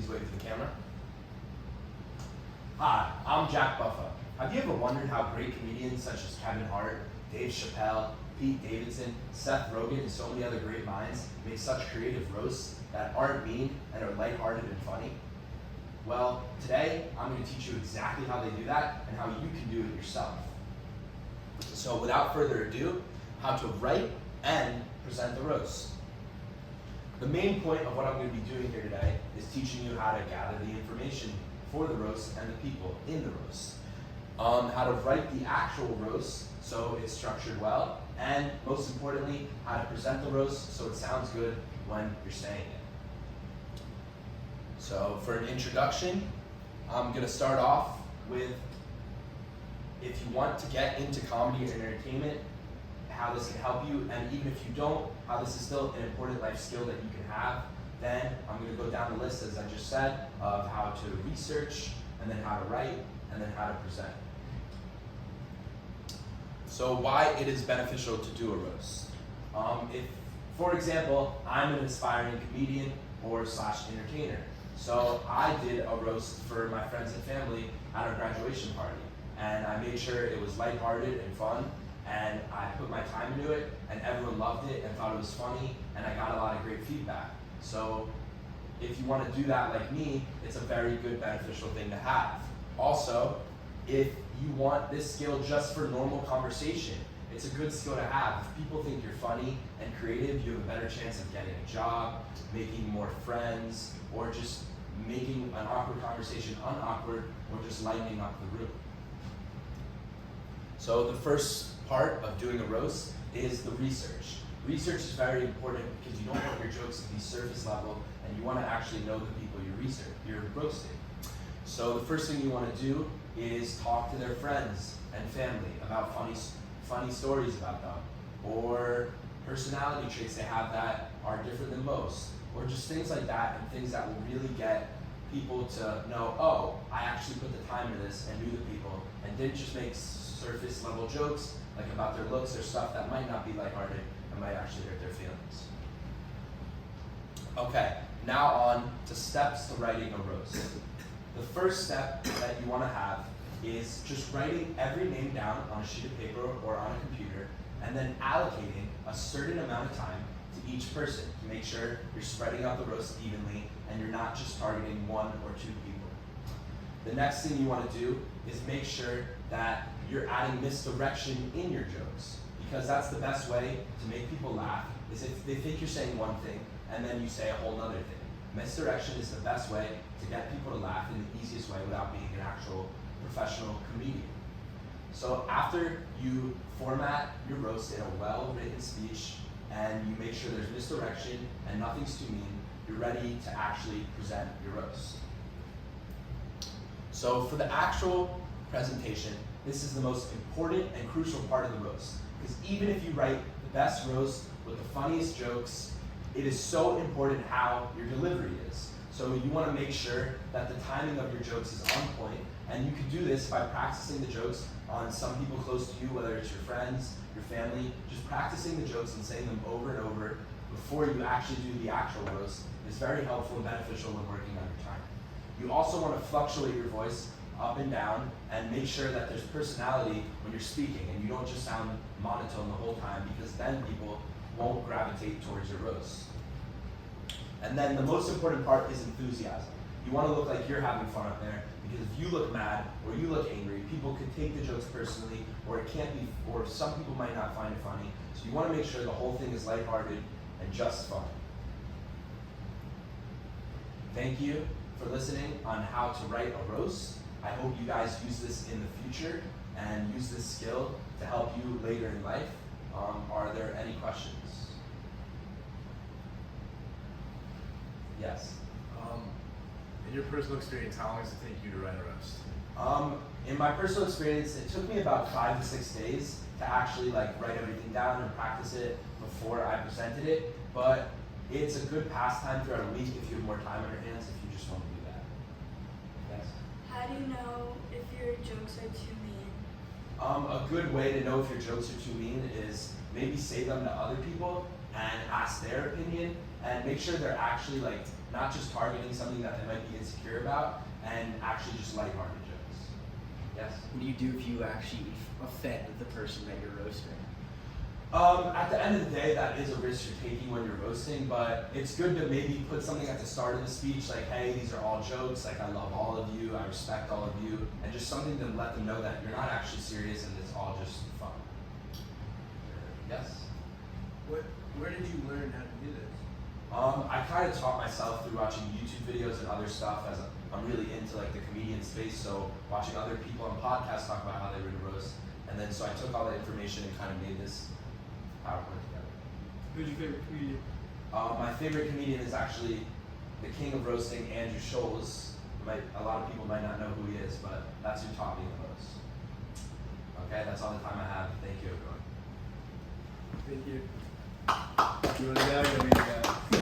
please wave to the camera. Hi, I'm Jack Buffa. Have you ever wondered how great comedians such as Kevin Hart, Dave Chappelle, Pete Davidson, Seth Rogen, and so many other great minds make such creative roasts that aren't mean and are lighthearted and funny? Well, today I'm going to teach you exactly how they do that and how you can do it yourself. So without further ado, how to write and present the roast. The main point of what I'm going to be doing here today is teaching you how to gather the information for the roast and the people in the roast. How to write the actual roast so it's structured well, and most importantly, how to present the roast so it sounds good when you're saying it. So for an introduction, I'm going to start off with, if you want to get into comedy and entertainment, how this can help you, and even if you don't, how this is still an important life skill that you can have. Then I'm going to go down the list, as I just said, of how to research, and then how to write, and then how to present. So why it is beneficial to do a roast. If, for example, I'm an aspiring comedian or / entertainer, so I did a roast for my friends and family at our graduation party, and I made sure it was lighthearted and fun, and I put my time into it, and everyone loved it and thought it was funny, and I got a lot of great feedback. So if you want to do that like me, it's a very good beneficial thing to have. Also, if you want this skill just for normal conversation, it's a good skill to have. If people think you're funny and creative, you have a better chance of getting a job, making more friends, or just making an awkward conversation unawkward, or just lightening up the room. So the first part of doing a roast is the research. Research is very important because you don't want your jokes to be surface level, and you want to actually know the people you're roasting. So the first thing you want to do is talk to their friends and family about funny stories about them, or personality traits they have that are different than most, or just things like that, and things that will really get people to know, oh, I actually put the time into this and knew the people, and didn't just make surface level jokes like about their looks or stuff that might not be lighthearted and might actually hurt their feelings. Okay, now on to steps to writing a roast. The first step that you want to have is just writing every name down on a sheet of paper or on a computer, and then allocating a certain amount of time to each person to make sure you're spreading out the roast evenly and you're not just targeting one or two people. The next thing you want to do is make sure that you're adding misdirection in your jokes, because that's the best way to make people laugh, is if they think you're saying one thing and then you say a whole other thing. Misdirection is the best way to get people to laugh in the easiest way without being an actual professional comedian. So after you format your roast in a well-written speech and you make sure there's misdirection and nothing's too mean, you're ready to actually present your roast. So for the actual presentation, this is the most important and crucial part of the roast, because even if you write the best roast with the funniest jokes, it is so important how your delivery is. So you want to make sure that the timing of your jokes is on point, and you can do this by practicing the jokes on some people close to you, whether it's your friends, your family. Just practicing the jokes and saying them over and over before you actually do the actual roast is very helpful and beneficial when working on your time. You also want to fluctuate your voice up and down and make sure that there's personality when you're speaking and you don't just sound monotone the whole time, because then people won't gravitate towards your roast. And then the most important part is enthusiasm. You want to look like you're having fun up there, because if you look mad or you look angry, people could take the jokes personally, or it can't be, or some people might not find it funny. So you want to make sure the whole thing is lighthearted and just fun. Thank you for listening on how to write a roast. I hope you guys use this in the future and use this skill to help you later in life. Are there any questions? Yes. In your personal experience, how long does it take you to write a roast? In my personal experience, it took me about 5 to 6 days to actually write everything down and practice it before I presented it. But it's a good pastime throughout a week if you have more time on your hands, if you just want to do that. Yes? How do you know if your jokes are too mean? A good way to know if your jokes are too mean is maybe say them to other people and ask their opinion, and make sure they're actually like not just targeting something that they might be insecure about, and actually just lighthearted jokes. Yes? What do you do if you actually offend the person that you're roasting? At the end of the day, that is a risk you're taking when you're roasting, but it's good to maybe put something at the start of the speech like, hey, these are all jokes, like I love all of you, I respect all of you, and just something to let them know that you're not actually serious and it's all just fun. Yes? Where did you learn how to do this? I kind of taught myself through watching YouTube videos and other stuff as I'm really into like the comedian space, so watching other people on podcasts talk about how they would roast, and then so I took all that information and kind of made this PowerPoint together. Who's your favorite comedian? My favorite comedian is actually the king of roasting, Andrew Scholes. A lot of people might not know who he is, but that's who taught me the most. Okay, that's all the time I have. Thank you, everyone. Thank you. You want to go? You want me to go?